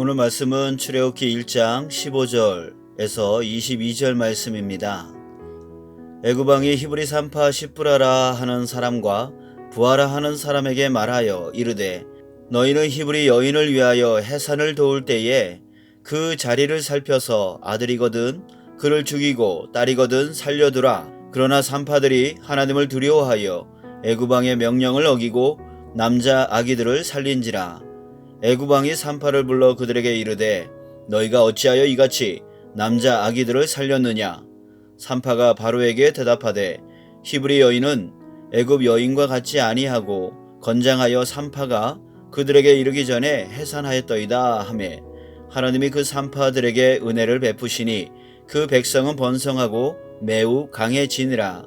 오늘 말씀은 출애굽기 1장 15절에서 22절 말씀입니다. 애굽 왕이 히브리 산파 시브라라 하는 사람과 부하라 하는 사람에게 말하여 이르되 너희는 히브리 여인을 위하여 해산을 도울 때에 그 자리를 살펴서 아들이거든 그를 죽이고 딸이거든 살려두라. 그러나 산파들이 하나님을 두려워하여 애굽 왕의 명령을 어기고 남자 아기들을 살린지라. 애굽 왕이 산파를 불러 그들에게 이르되 너희가 어찌하여 이같이 남자 아기들을 살렸느냐. 산파가 바로에게 대답하되 히브리 여인은 애굽 여인과 같지 아니하고 건장하여 산파가 그들에게 이르기 전에 해산하였더이다 하매 하나님이 그 산파들에게 은혜를 베푸시니 그 백성은 번성하고 매우 강해지니라.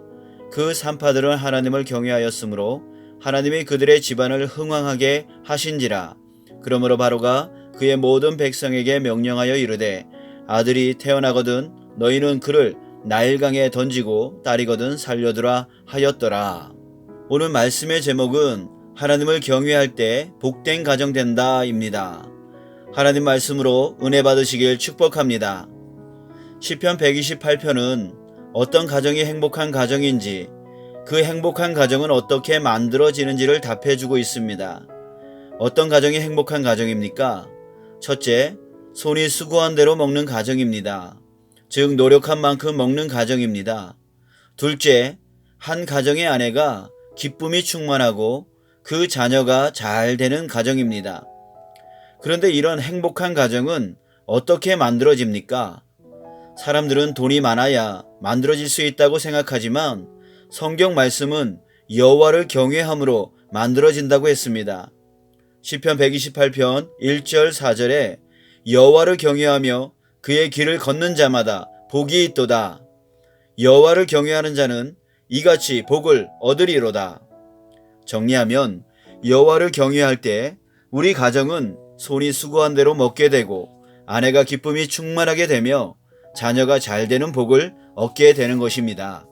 그 산파들은 하나님을 경외하였으므로 하나님이 그들의 집안을 흥왕하게 하신지라. 그러므로 바로가 그의 모든 백성에게 명령하여 이르되 아들이 태어나거든 너희는 그를 나일강에 던지고 딸이거든 살려두라 하였더라. 오늘 말씀의 제목은 하나님을 경외할 때 복된 가정 된다입니다. 하나님 말씀으로 은혜 받으시길 축복합니다. 시편 128편은 어떤 가정이 행복한 가정인지 그 행복한 가정은 어떻게 만들어지는지를 답해주고 있습니다. 어떤 가정이 행복한 가정입니까? 첫째, 손이 수고한 대로 먹는 가정입니다. 즉 노력한 만큼 먹는 가정입니다. 둘째, 한 가정의 아내가 기쁨이 충만하고 그 자녀가 잘 되는 가정입니다. 그런데 이런 행복한 가정은 어떻게 만들어집니까? 사람들은 돈이 많아야 만들어질 수 있다고 생각하지만 성경 말씀은 여호와를 경외함으로 만들어진다고 했습니다. 시편 128편 1절 4절에 여호와를 경외하며 그의 길을 걷는 자마다 복이 있도다. 여호와를 경외하는 자는 이같이 복을 얻으리로다. 정리하면 여호와를 경외할 때 우리 가정은 손이 수고한 대로 먹게 되고 아내가 기쁨이 충만하게 되며 자녀가 잘 되는 복을 얻게 되는 것입니다.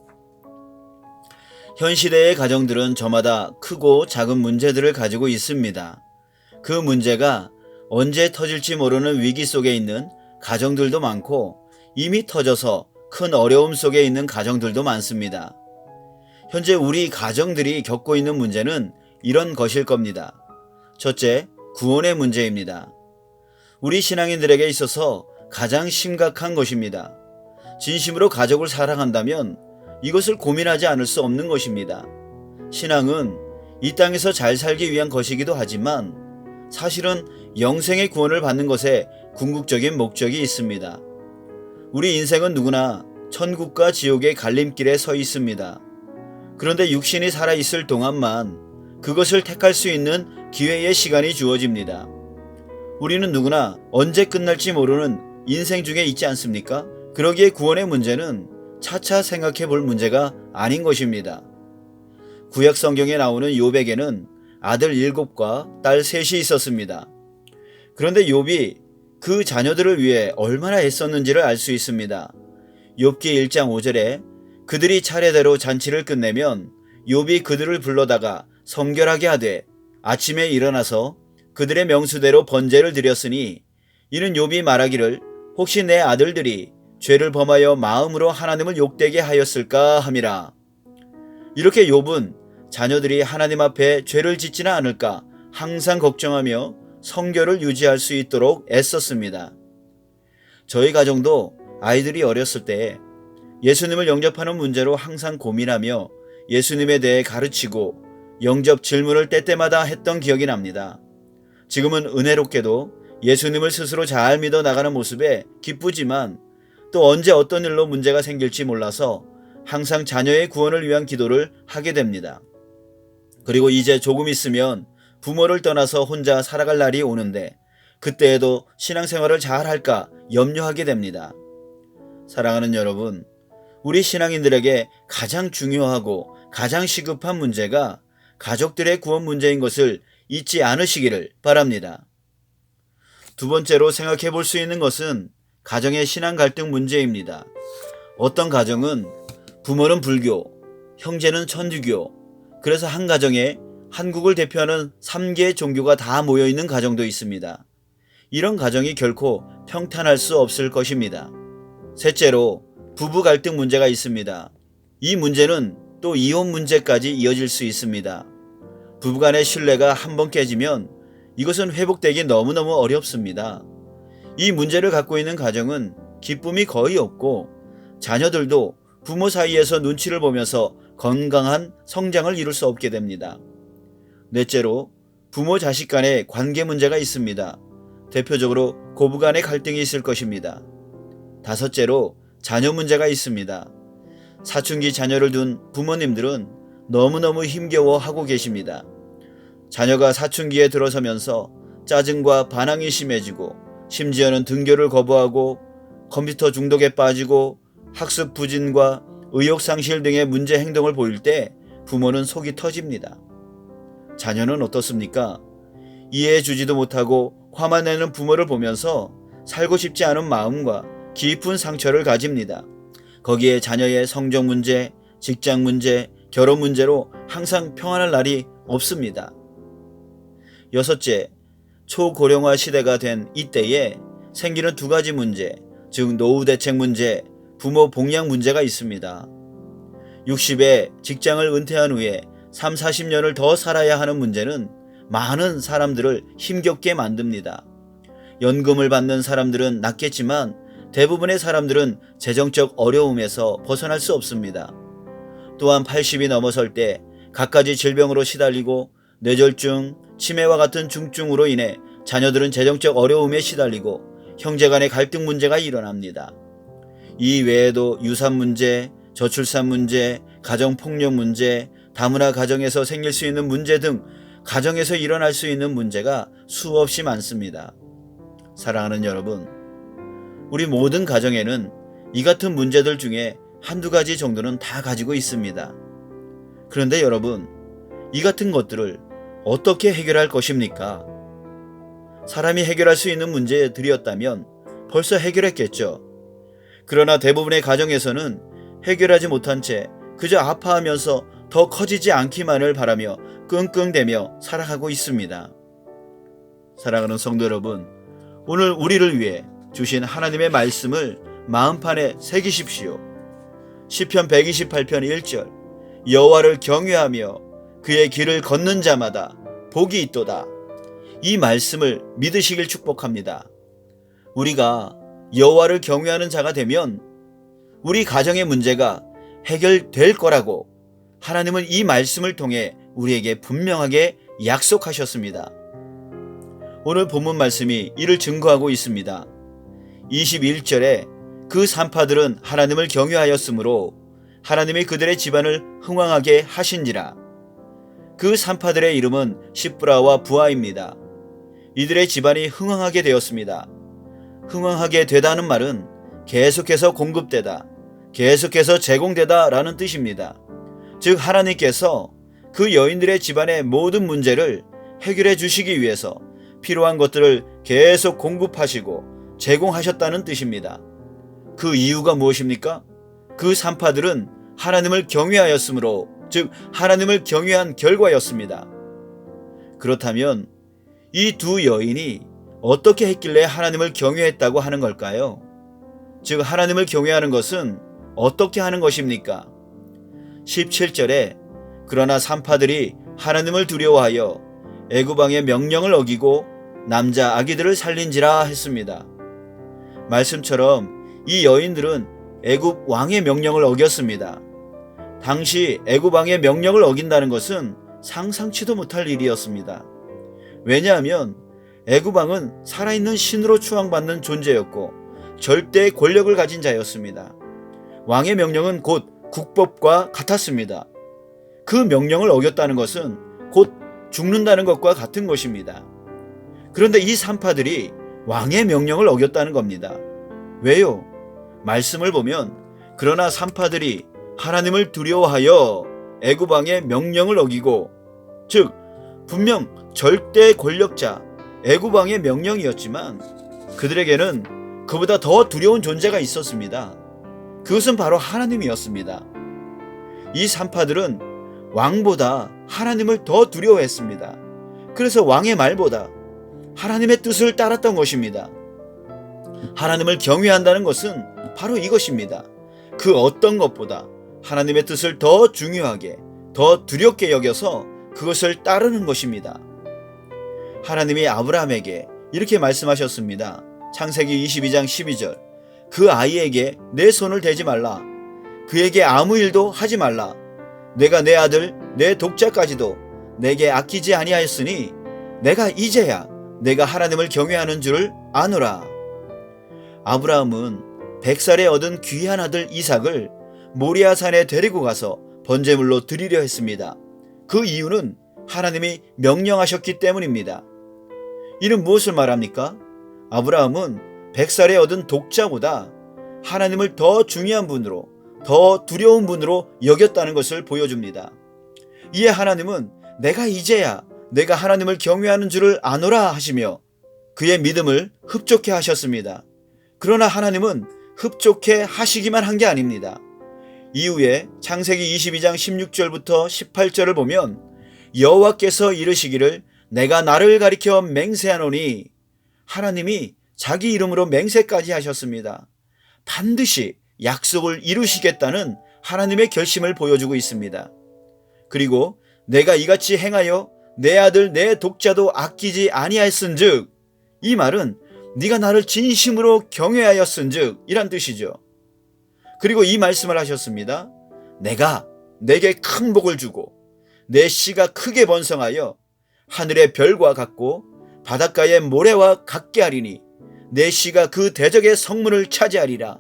현 시대의 가정들은 저마다 크고 작은 문제들을 가지고 있습니다. 그 문제가 언제 터질지 모르는 위기 속에 있는 가정들도 많고 이미 터져서 큰 어려움 속에 있는 가정들도 많습니다. 현재 우리 가정들이 겪고 있는 문제는 이런 것일 겁니다. 첫째, 구원의 문제입니다. 우리 신앙인들에게 있어서 가장 심각한 것입니다. 진심으로 가족을 사랑한다면 이것을 고민하지 않을 수 없는 것입니다. 신앙은 이 땅에서 잘 살기 위한 것이기도 하지만 사실은 영생의 구원을 받는 것에 궁극적인 목적이 있습니다. 우리 인생은 누구나 천국과 지옥의 갈림길에 서 있습니다. 그런데 육신이 살아있을 동안만 그것을 택할 수 있는 기회의 시간이 주어집니다. 우리는 누구나 언제 끝날지 모르는 인생 중에 있지 않습니까? 그러기에 구원의 문제는 차차 생각해 볼 문제가 아닌 것입니다. 구약 성경에 나오는 욥에게는 아들 7과 딸 3이 있었습니다. 그런데 욥이 그 자녀들을 위해 얼마나 애썼는지를 알 수 있습니다. 욥기 1장 5절에 그들이 차례대로 잔치를 끝내면 욥이 그들을 불러다가 성결하게 하되 아침에 일어나서 그들의 명수대로 번제를 드렸으니 이는 욥이 말하기를 혹시 내 아들들이 죄를 범하여 마음으로 하나님을 욕되게 하였을까 함이라. 이렇게 욥은 자녀들이 하나님 앞에 죄를 짓지는 않을까 항상 걱정하며 성결을 유지할 수 있도록 애썼습니다. 저희 가정도 아이들이 어렸을 때 예수님을 영접하는 문제로 항상 고민하며 예수님에 대해 가르치고 영접 질문을 때때마다 했던 기억이 납니다. 지금은 은혜롭게도 예수님을 스스로 잘 믿어 나가는 모습에 기쁘지만 또 언제 어떤 일로 문제가 생길지 몰라서 항상 자녀의 구원을 위한 기도를 하게 됩니다. 그리고 이제 조금 있으면 부모를 떠나서 혼자 살아갈 날이 오는데 그때에도 신앙생활을 잘 할까 염려하게 됩니다. 사랑하는 여러분, 우리 신앙인들에게 가장 중요하고 가장 시급한 문제가 가족들의 구원 문제인 것을 잊지 않으시기를 바랍니다. 두 번째로 생각해 볼 수 있는 것은 가정의 신앙 갈등 문제입니다. 어떤 가정은 부모는 불교, 형제는 천주교, 그래서 한 가정에 한국을 대표하는 3개의 종교가 다 모여있는 가정도 있습니다. 이런 가정이 결코 평탄할 수 없을 것입니다. 셋째로, 부부 갈등 문제가 있습니다. 이 문제는 또 이혼 문제까지 이어질 수 있습니다. 부부간의 신뢰가 한번 깨지면 이것은 회복되기 너무너무 어렵습니다. 이 문제를 갖고 있는 가정은 기쁨이 거의 없고 자녀들도 부모 사이에서 눈치를 보면서 건강한 성장을 이룰 수 없게 됩니다. 넷째로, 부모 자식 간의 관계 문제가 있습니다. 대표적으로 고부 간의 갈등이 있을 것입니다. 다섯째로, 자녀 문제가 있습니다. 사춘기 자녀를 둔 부모님들은 너무너무 힘겨워하고 계십니다. 자녀가 사춘기에 들어서면서 짜증과 반항이 심해지고 심지어는 등교를 거부하고 컴퓨터 중독에 빠지고 학습 부진과 의욕상실 등의 문제 행동을 보일 때 부모는 속이 터집니다. 자녀는 어떻습니까? 이해해주지도 못하고 화만 내는 부모를 보면서 살고 싶지 않은 마음과 깊은 상처를 가집니다. 거기에 자녀의 성적 문제, 직장 문제, 결혼 문제로 항상 평안할 날이 없습니다. 여섯째, 초고령화 시대가 된 이때에 생기는 두 가지 문제, 즉 노후 대책 문제, 부모 봉양 문제가 있습니다. 60에 직장을 은퇴한 후에 3, 40년을 더 살아야 하는 문제는 많은 사람들을 힘겹게 만듭니다. 연금을 받는 사람들은 낫겠지만 대부분의 사람들은 재정적 어려움에서 벗어날 수 없습니다. 또한 80이 넘어설 때 갖가지 질병으로 시달리고 뇌졸중, 치매와 같은 중증으로 인해 자녀들은 재정적 어려움에 시달리고 형제 간의 갈등 문제가 일어납니다. 이 외에도 유산 문제, 저출산 문제, 가정폭력 문제, 다문화 가정에서 생길 수 있는 문제 등 가정에서 일어날 수 있는 문제가 수없이 많습니다. 사랑하는 여러분, 우리 모든 가정에는 이 같은 문제들 중에 한두 가지 정도는 다 가지고 있습니다. 그런데 여러분, 이 같은 것들을 어떻게 해결할 것입니까? 사람이 해결할 수 있는 문제들이었다면 벌써 해결했겠죠. 그러나 대부분의 가정에서는 해결하지 못한 채 그저 아파하면서 더 커지지 않기만을 바라며 끙끙대며 살아가고 있습니다. 사랑하는 성도 여러분, 오늘 우리를 위해 주신 하나님의 말씀을 마음판에 새기십시오. 시편 128편 1절, 여호와를 경외하며 그의 길을 걷는 자마다 복이 있도다. 이 말씀을 믿으시길 축복합니다. 우리가 여호와를 경외하는 자가 되면 우리 가정의 문제가 해결될 거라고 하나님은 이 말씀을 통해 우리에게 분명하게 약속하셨습니다. 오늘 본문 말씀이 이를 증거하고 있습니다. 21절에 그 산파들은 하나님을 경외하였으므로 하나님이 그들의 집안을 흥왕하게 하신지라. 그 산파들의 이름은 시브라와 부하입니다. 이들의 집안이 흥왕하게 되었습니다. 흥왕하게 되다는 말은 계속해서 공급되다, 계속해서 제공되다 라는 뜻입니다. 즉 하나님께서 그 여인들의 집안의 모든 문제를 해결해 주시기 위해서 필요한 것들을 계속 공급하시고 제공하셨다는 뜻입니다. 그 이유가 무엇입니까? 그 산파들은 하나님을 경외하였으므로, 즉 하나님을 경외한 결과였습니다. 그렇다면 이 두 여인이 어떻게 했길래 하나님을 경외했다고 하는 걸까요? 즉 하나님을 경외하는 것은 어떻게 하는 것입니까? 17절에 그러나 산파들이 하나님을 두려워하여 애굽 왕의 명령을 어기고 남자 아기들을 살린지라 했습니다. 말씀처럼 이 여인들은 애굽 왕의 명령을 어겼습니다. 당시 애굽 왕의 명령을 어긴다는 것은 상상치도 못할 일이었습니다. 왜냐하면 애굽 왕은 살아있는 신으로 추앙받는 존재였고 절대의 권력을 가진 자였습니다. 왕의 명령은 곧 국법과 같았습니다. 그 명령을 어겼다는 것은 곧 죽는다는 것과 같은 것입니다. 그런데 이 산파들이 왕의 명령을 어겼다는 겁니다. 왜요? 말씀을 보면 그러나 산파들이 하나님을 두려워하여 애굽 왕의 명령을 어기고, 즉 분명 절대 권력자 애굽 왕의 명령이었지만 그들에게는 그보다 더 두려운 존재가 있었습니다. 그것은 바로 하나님이었습니다. 이 산파들은 왕보다 하나님을 더 두려워했습니다. 그래서 왕의 말보다, 하나님의 뜻을 따랐던 것입니다. 하나님을 경외한다는 것은 바로 이것입니다. 그 어떤 것보다 하나님의 뜻을 더 중요하게, 더 두렵게 여겨서 그것을 따르는 것입니다. 하나님이 아브라함에게 이렇게 말씀하셨습니다. 창세기 22장 12절. 그 아이에게 내 손을 대지 말라. 그에게 아무 일도 하지 말라. 내가 내 아들 내 독자까지도 내게 아끼지 아니하였으니 내가 이제야 내가 하나님을 경외하는 줄을 아노라. 아브라함은 100살에 얻은 귀한 아들 이삭을 모리아산에 데리고 가서 번제물로 드리려 했습니다. 그 이유는 하나님이 명령하셨기 때문입니다. 이는 무엇을 말합니까? 아브라함은 100살에 얻은 독자보다 하나님을 더 중요한 분으로, 더 두려운 분으로 여겼다는 것을 보여줍니다. 이에 하나님은 내가 이제야 내가 하나님을 경외하는 줄을 아노라 하시며 그의 믿음을 흡족해 하셨습니다. 그러나 하나님은 흡족해 하시기만 한 게 아닙니다. 이후에 창세기 22장 16절부터 18절을 보면 여호와께서 이르시기를 내가 나를 가리켜 맹세하노니, 하나님이 자기 이름으로 맹세까지 하셨습니다. 반드시 약속을 이루시겠다는 하나님의 결심을 보여주고 있습니다. 그리고 내가 이같이 행하여 내 아들 내 독자도 아끼지 아니하였은즉, 이 말은 네가 나를 진심으로 경외하였은즉 이란 뜻이죠. 그리고 이 말씀을 하셨습니다. 내가 내게 큰 복을 주고 내 씨가 크게 번성하여 하늘의 별과 같고 바닷가의 모래와 같게 하리니 내 씨가 그 대적의 성문을 차지하리라.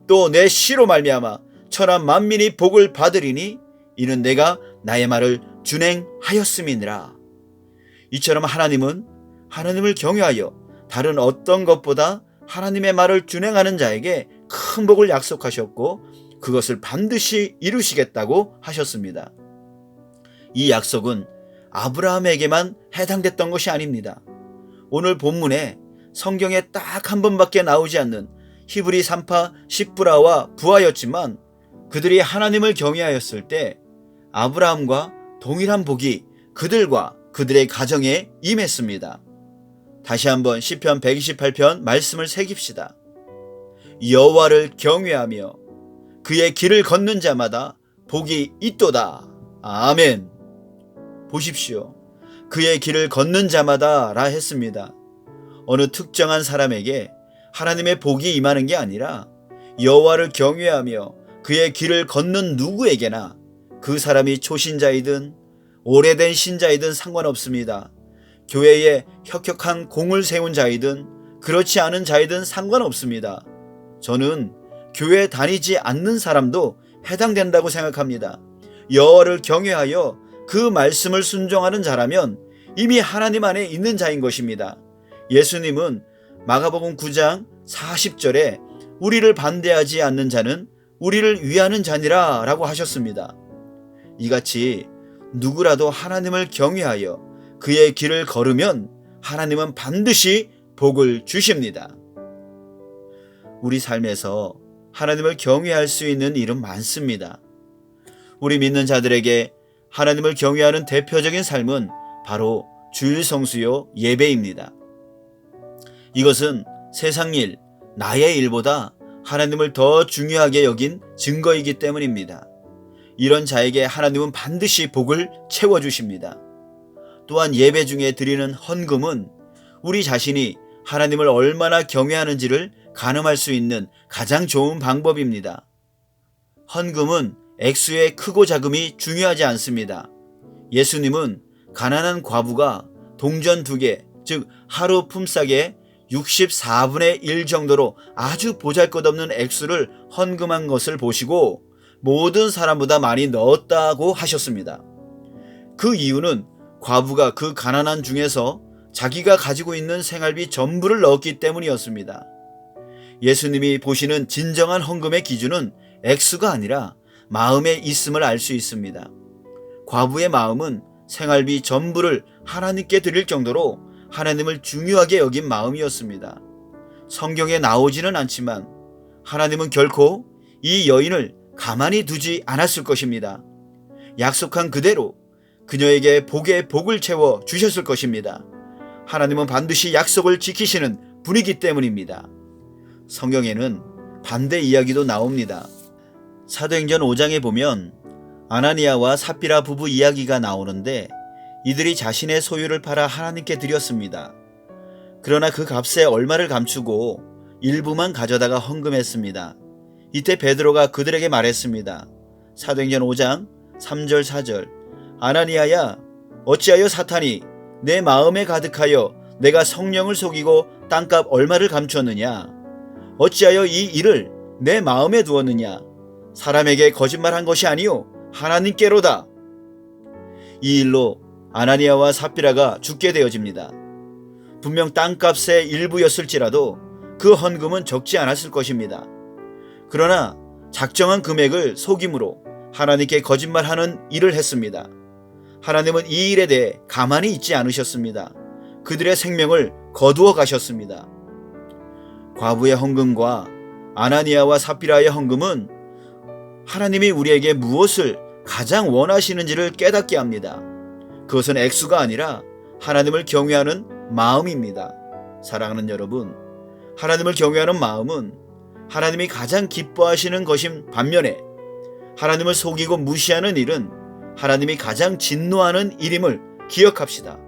또 내 씨로 말미암아 천하 만민이 복을 받으리니 이는 내가 나의 말을 준행하였음이니라. 이처럼 하나님은 하나님을 경외하여 다른 어떤 것보다 하나님의 말을 준행하는 자에게 큰 복을 약속하셨고 그것을 반드시 이루시겠다고 하셨습니다. 이 약속은 아브라함에게만 해당됐던 것이 아닙니다. 오늘 본문에 성경에 딱 한 번밖에 나오지 않는 히브리 3파 십브라와 부하였지만 그들이 하나님을 경외하였을 때 아브라함과 동일한 복이 그들과 그들의 가정에 임했습니다. 다시 한번 시편 128편 말씀을 새깁시다. 여호와를 경외하며 그의 길을 걷는 자마다 복이 있도다. 아멘. 보십시오. 그의 길을 걷는 자마다 라 했습니다. 어느 특정한 사람에게 하나님의 복이 임하는 게 아니라 여호와를 경외하며 그의 길을 걷는 누구에게나, 그 사람이 초신자이든 오래된 신자이든 상관없습니다. 교회에 혁혁한 공을 세운 자이든 그렇지 않은 자이든 상관없습니다. 저는 교회 다니지 않는 사람도 해당된다고 생각합니다. 여호와를 경외하여 그 말씀을 순종하는 자라면 이미 하나님 안에 있는 자인 것입니다. 예수님은 마가복음 9장 40절에 우리를 반대하지 않는 자는 우리를 위하는 자니라 라고 하셨습니다. 이같이 누구라도 하나님을 경외하여 그의 길을 걸으면 하나님은 반드시 복을 주십니다. 우리 삶에서 하나님을 경외할 수 있는 일은 많습니다. 우리 믿는 자들에게 하나님을 경외하는 대표적인 삶은 바로 주일 성수요 예배입니다. 이것은 세상 일, 나의 일보다 하나님을 더 중요하게 여긴 증거이기 때문입니다. 이런 자에게 하나님은 반드시 복을 채워주십니다. 또한 예배 중에 드리는 헌금은 우리 자신이 하나님을 얼마나 경외하는지를 가늠할 수 있는 가장 좋은 방법입니다. 헌금은 액수의 크고 작음이 중요하지 않습니다. 예수님은 가난한 과부가 동전 2개, 즉 하루 품삯의 64분의 1 정도로 아주 보잘것없는 액수를 헌금한 것을 보시고 모든 사람보다 많이 넣었다고 하셨습니다. 그 이유는 과부가 그 가난한 중에서 자기가 가지고 있는 생활비 전부를 넣었기 때문이었습니다. 예수님이 보시는 진정한 헌금의 기준은 액수가 아니라 마음에 있음을 알 수 있습니다. 과부의 마음은 생활비 전부를 하나님께 드릴 정도로 하나님을 중요하게 여긴 마음이었습니다. 성경에 나오지는 않지만 하나님은 결코 이 여인을 가만히 두지 않았을 것입니다. 약속한 그대로 그녀에게 복에 복을 채워 주셨을 것입니다. 하나님은 반드시 약속을 지키시는 분이기 때문입니다. 성경에는 반대 이야기도 나옵니다. 사도행전 5장에 보면 아나니아와 삽비라 부부 이야기가 나오는데 이들이 자신의 소유를 팔아 하나님께 드렸습니다. 그러나 그 값에 얼마를 감추고 일부만 가져다가 헌금했습니다. 이때 베드로가 그들에게 말했습니다. 사도행전 5장 3절 4절 아나니아야 어찌하여 사탄이 내 마음에 가득하여 내가 성령을 속이고 땅값 얼마를 감추었느냐? 어찌하여 이 일을 내 마음에 두었느냐? 사람에게 거짓말한 것이 아니요 하나님께로다. 이 일로 아나니아와 삽비라가 죽게 되어집니다. 분명 땅값의 일부였을지라도 그 헌금은 적지 않았을 것입니다. 그러나 작정한 금액을 속임으로 하나님께 거짓말하는 일을 했습니다. 하나님은 이 일에 대해 가만히 있지 않으셨습니다. 그들의 생명을 거두어 가셨습니다. 과부의 헌금과 아나니아와 삽비라의 헌금은 하나님이 우리에게 무엇을 가장 원하시는지를 깨닫게 합니다. 그것은 액수가 아니라 하나님을 경외하는 마음입니다. 사랑하는 여러분, 하나님을 경외하는 마음은 하나님이 가장 기뻐하시는 것인 반면에 하나님을 속이고 무시하는 일은 하나님이 가장 진노하는 일임을 기억합시다.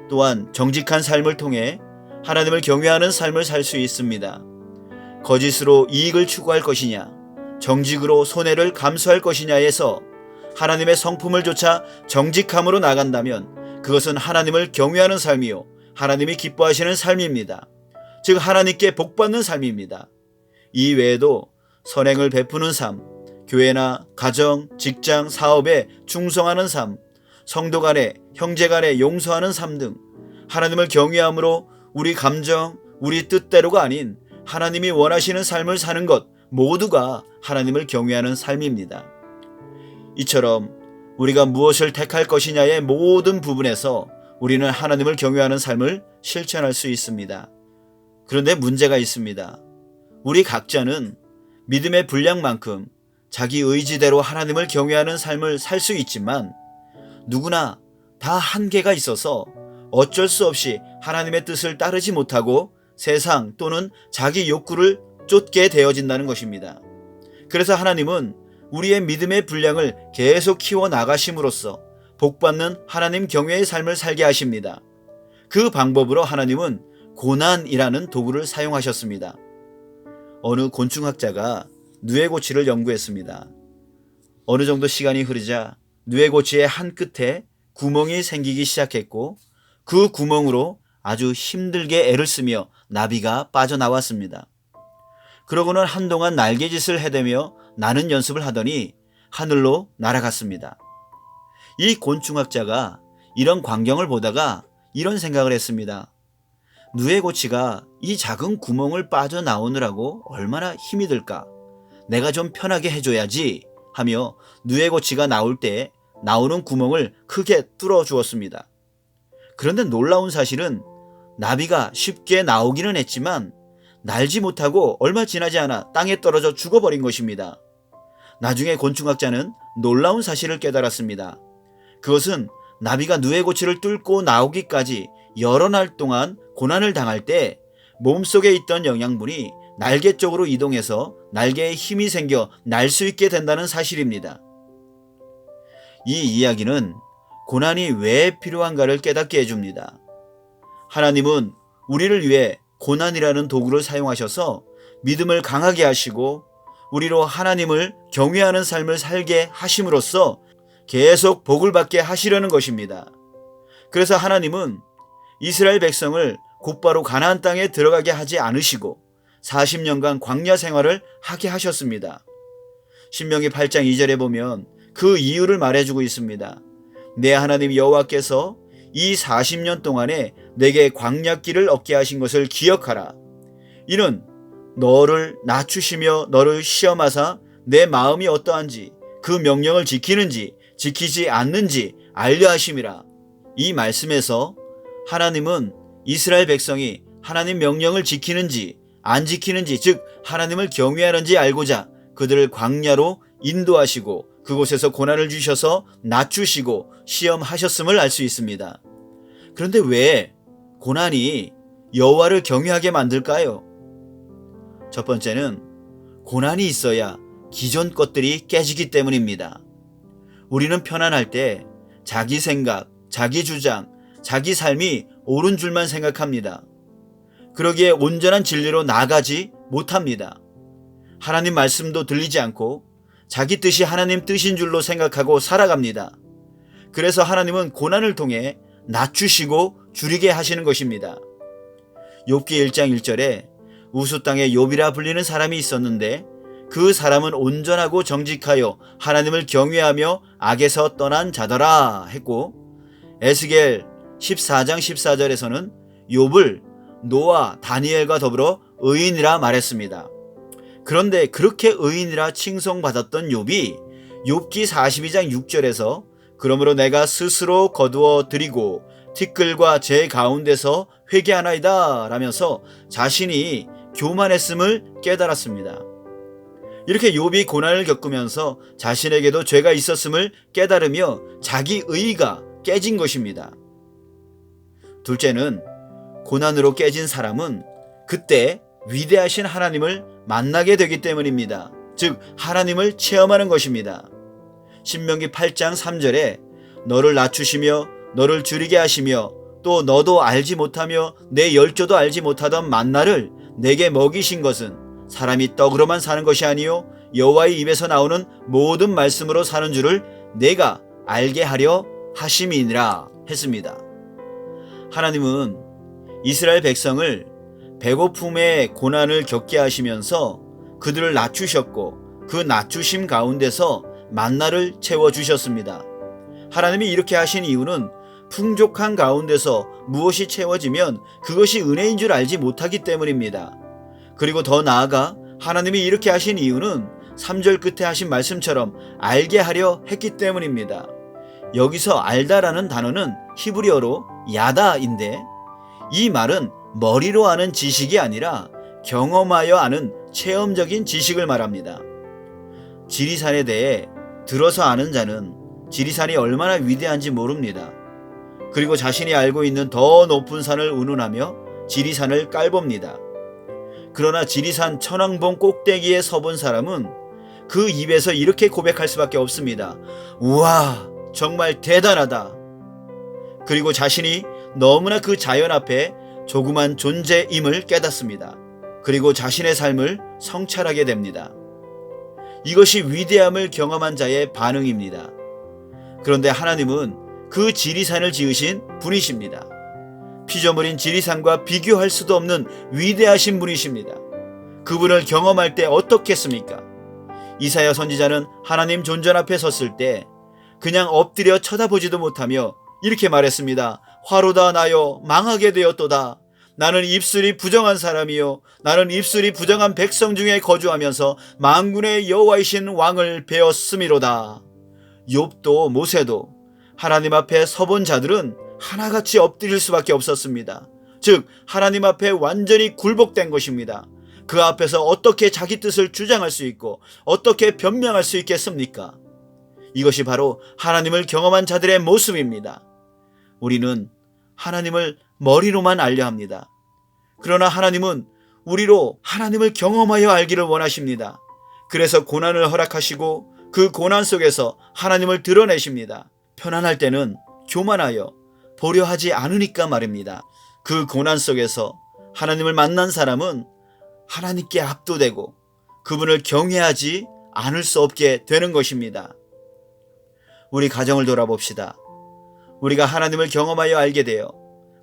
또한 정직한 삶을 통해 하나님을 경외하는 삶을 살 수 있습니다. 거짓으로 이익을 추구할 것이냐, 정직으로 손해를 감수할 것이냐에서 하나님의 성품을 좇아 정직함으로 나간다면 그것은 하나님을 경외하는 삶이요 하나님이 기뻐하시는 삶입니다. 즉 하나님께 복받는 삶입니다. 이 외에도 선행을 베푸는 삶, 교회나 가정, 직장, 사업에 충성하는 삶, 성도 간에, 형제 간에 용서하는 삶 등 하나님을 경외함으로 우리 감정, 우리 뜻대로가 아닌 하나님이 원하시는 삶을 사는 것 모두가 하나님을 경외하는 삶입니다. 이처럼 우리가 무엇을 택할 것이냐의 모든 부분에서 우리는 하나님을 경외하는 삶을 실천할 수 있습니다. 그런데 문제가 있습니다. 우리 각자는 믿음의 분량만큼 자기 의지대로 하나님을 경외하는 삶을 살 수 있지만 누구나 다 한계가 있어서 어쩔 수 없이 하나님의 뜻을 따르지 못하고 세상 또는 자기 욕구를 쫓게 되어진다는 것입니다. 그래서 하나님은 우리의 믿음의 분량을 계속 키워 나가심으로써 복받는 하나님 경외의 삶을 살게 하십니다. 그 방법으로 하나님은 고난이라는 도구를 사용하셨습니다. 어느 곤충학자가 누에고치를 연구했습니다. 어느 정도 시간이 흐르자 누에고치의 한 끝에 구멍이 생기기 시작했고 그 구멍으로 아주 힘들게 애를 쓰며 나비가 빠져나왔습니다. 그러고는 한동안 날개짓을 해대며 나는 연습을 하더니 하늘로 날아갔습니다. 이 곤충학자가 이런 광경을 보다가 이런 생각을 했습니다. 누에고치가 이 작은 구멍을 빠져나오느라고 얼마나 힘이 들까? 내가 좀 편하게 해줘야지 하며 누에고치가 나올 때 나오는 구멍을 크게 뚫어 주었습니다. 그런데 놀라운 사실은 나비가 쉽게 나오기는 했지만 날지 못하고 얼마 지나지 않아 땅에 떨어져 죽어버린 것입니다. 나중에 곤충학자는 놀라운 사실을 깨달았습니다. 그것은 나비가 누에고치를 뚫고 나오기까지 여러 날 동안 고난을 당할 때 몸속에 있던 영양분이 날개 쪽으로 이동해서 날개에 힘이 생겨 날 수 있게 된다는 사실입니다. 이 이야기는 고난이 왜 필요한가를 깨닫게 해줍니다. 하나님은 우리를 위해 고난이라는 도구를 사용하셔서 믿음을 강하게 하시고 우리로 하나님을 경외하는 삶을 살게 하심으로써 계속 복을 받게 하시려는 것입니다. 그래서 하나님은 이스라엘 백성을 곧바로 가나안 땅에 들어가게 하지 않으시고 40년간 광야 생활을 하게 하셨습니다. 신명기 8장 2절에 보면 그 이유를 말해주고 있습니다. 내 하나님 여호와께서 이 40년 동안에 내게 광야길을 얻게 하신 것을 기억하라. 이는 너를 낮추시며 너를 시험하사 내 마음이 어떠한지 그 명령을 지키는지 지키지 않는지 알려 하심이라. 이 말씀에서 하나님은 이스라엘 백성이 하나님 명령을 지키는지 안 지키는지 즉 하나님을 경외하는지 알고자 그들을 광야로 인도하시고 그곳에서 고난을 주셔서 낮추시고 시험하셨음을 알 수 있습니다. 그런데 왜 고난이 여호와를 경외하게 만들까요? 첫 번째는 고난이 있어야 기존 것들이 깨지기 때문입니다. 우리는 편안할 때 자기 생각, 자기 주장, 자기 삶이 옳은 줄만 생각합니다. 그러기에 온전한 진리로 나아가지 못합니다. 하나님 말씀도 들리지 않고 자기 뜻이 하나님 뜻인 줄로 생각하고 살아갑니다. 그래서 하나님은 고난을 통해 낮추시고 줄이게 하시는 것입니다. 욥기 1장 1절에 우수 땅에 욥이라 불리는 사람이 있었는데 그 사람은 온전하고 정직하여 하나님을 경외하며 악에서 떠난 자더라 했고, 에스겔 14장 14절에서는 욥을 노아, 다니엘과 더불어 의인이라 말했습니다. 그런데 그렇게 의인이라 칭송받았던 욥이 욥기 42장 6절에서 그러므로 내가 스스로 거두어 드리고 티끌과 제 가운데서 회개하나이다 라면서 자신이 교만했음을 깨달았습니다. 이렇게 욥이 고난을 겪으면서 자신에게도 죄가 있었음을 깨달으며 자기 의의가 깨진 것입니다. 둘째는 고난으로 깨진 사람은 그때 위대하신 하나님을 만나게 되기 때문입니다. 즉 하나님을 체험하는 것입니다. 신명기 8장 3절에 너를 낮추시며 너를 줄이게 하시며 또 너도 알지 못하며 내 열조도 알지 못하던 만나를 내게 먹이신 것은 사람이 떡으로만 사는 것이 아니요 여호와의 입에서 나오는 모든 말씀으로 사는 줄을 내가 알게 하려 하심이니라 했습니다. 하나님은 이스라엘 백성을 배고픔의 고난을 겪게 하시면서 그들을 낮추셨고 그 낮추심 가운데서 만나를 채워주셨습니다. 하나님이 이렇게 하신 이유는 풍족한 가운데서 무엇이 채워지면 그것이 은혜인 줄 알지 못하기 때문입니다. 그리고 더 나아가 하나님이 이렇게 하신 이유는 3절 끝에 하신 말씀처럼 알게 하려 했기 때문입니다. 여기서 알다라는 단어는 히브리어로 야다인데 이 말은 머리로 아는 지식이 아니라 경험하여 아는 체험적인 지식을 말합니다. 지리산에 대해 들어서 아는 자는 지리산이 얼마나 위대한지 모릅니다. 그리고 자신이 알고 있는 더 높은 산을 운운하며 지리산을 깔봅니다. 그러나 지리산 천왕봉 꼭대기에 서본 사람은 그 입에서 이렇게 고백할 수밖에 없습니다. 우와, 정말 대단하다. 그리고 자신이 너무나 그 자연 앞에 조그만 존재임을 깨닫습니다. 그리고 자신의 삶을 성찰하게 됩니다. 이것이 위대함을 경험한 자의 반응입니다. 그런데 하나님은 그 지리산을 지으신 분이십니다. 피조물인 지리산과 비교할 수도 없는 위대하신 분이십니다. 그분을 경험할 때 어떻겠습니까? 이사야 선지자는 하나님 존전 앞에 섰을 때 그냥 엎드려 쳐다보지도 못하며 이렇게 말했습니다. 화로다 나여 망하게 되었도다. 나는 입술이 부정한 사람이요 나는 입술이 부정한 백성 중에 거주하면서 만군의 여호와이신 왕을 배웠음이로다. 욥도 모세도 하나님 앞에 서본 자들은 하나같이 엎드릴 수밖에 없었습니다. 즉 하나님 앞에 완전히 굴복된 것입니다. 그 앞에서 어떻게 자기 뜻을 주장할 수 있고 어떻게 변명할 수 있겠습니까? 이것이 바로 하나님을 경험한 자들의 모습입니다. 우리는 하나님을 머리로만 알려 합니다. 그러나 하나님은 우리로 하나님을 경험하여 알기를 원하십니다. 그래서 고난을 허락하시고 그 고난 속에서 하나님을 드러내십니다. 편안할 때는 교만하여 보려 하지 않으니까 말입니다. 그 고난 속에서 하나님을 만난 사람은 하나님께 압도되고 그분을 경외하지 않을 수 없게 되는 것입니다. 우리 가정을 돌아봅시다. 우리가 하나님을 경험하여 알게 되어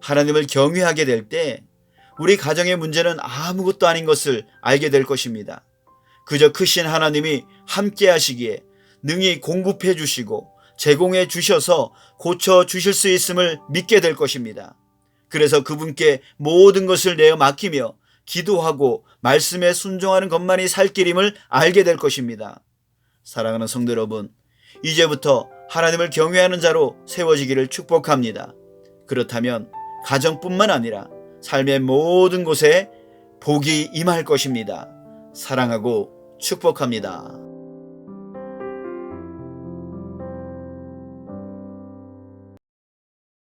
하나님을 경외하게 될 때 우리 가정의 문제는 아무것도 아닌 것을 알게 될 것입니다. 그저 크신 하나님이 함께 하시기에 능히 공급해 주시고 제공해 주셔서 고쳐 주실 수 있음을 믿게 될 것입니다. 그래서 그분께 모든 것을 내어 맡기며 기도하고 말씀에 순종하는 것만이 살 길임을 알게 될 것입니다. 사랑하는 성도 여러분, 이제부터 하나님을 경외하는 자로 세워지기를 축복합니다. 그렇다면 가정뿐만 아니라 삶의 모든 곳에 복이 임할 것입니다. 사랑하고 축복합니다.